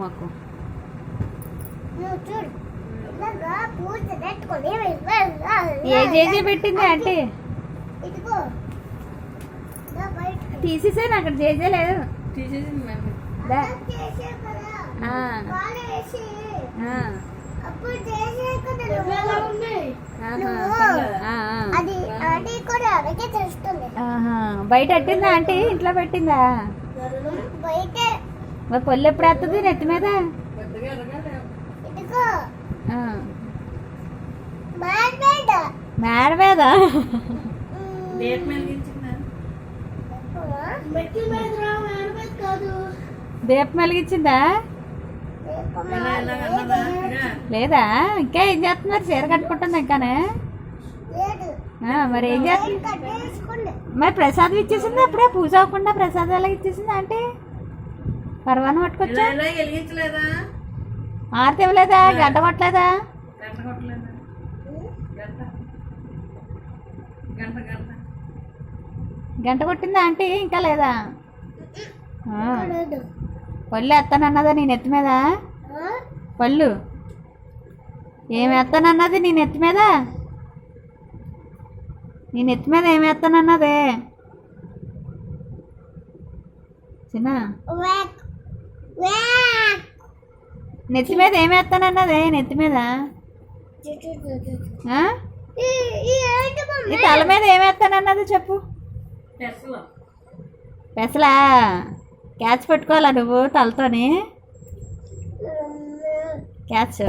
మాకు ఏ జేజే పెట్టింది ఆంటీ తీసేసాను అక్కడ జేజే లేదు బయట పెట్టిందా ఆంటీ ఇంట్లో పెట్టిందా మరి పళ్ళు ఎప్పుడు వస్తుంది నెత్తి మీద మేడ మీద దీపం వెలిగించిందా లేదా ఇంకా ఏం చేస్తున్నారు చీర కట్టుకుంటుంది ఇంకానే మరి ఏం చేస్తుంది మరి ప్రసాదం ఇచ్చేసింది అప్పుడే పూజ అవ్వకుండా ప్రసాదం ఎలా ఇచ్చేసింది అంటే పర్వాన్ని పట్టుకొచ్చా ఆరతి ఇవ్వలేదా గంట కొట్టలేదా గంట కొట్టిందా ఆంటీ ఇంకా లేదా పళ్ళు ఎత్తానన్నదా నీ నెత్తి మీద పళ్ళు ఏమి ఎత్తానన్నది నీ నెత్తి మీద ఏమి ఎత్తానన్నదే చిన్న నెత్తి మీద ఏమి ఎత్తానన్నదే నెత్తి మీద ఈ తల మీద ఏమి ఎత్తానన్నది చెప్పు పెసలా క్యాచ్ పెట్టుకోవాలా నువ్వు తలతోని క్యాచ్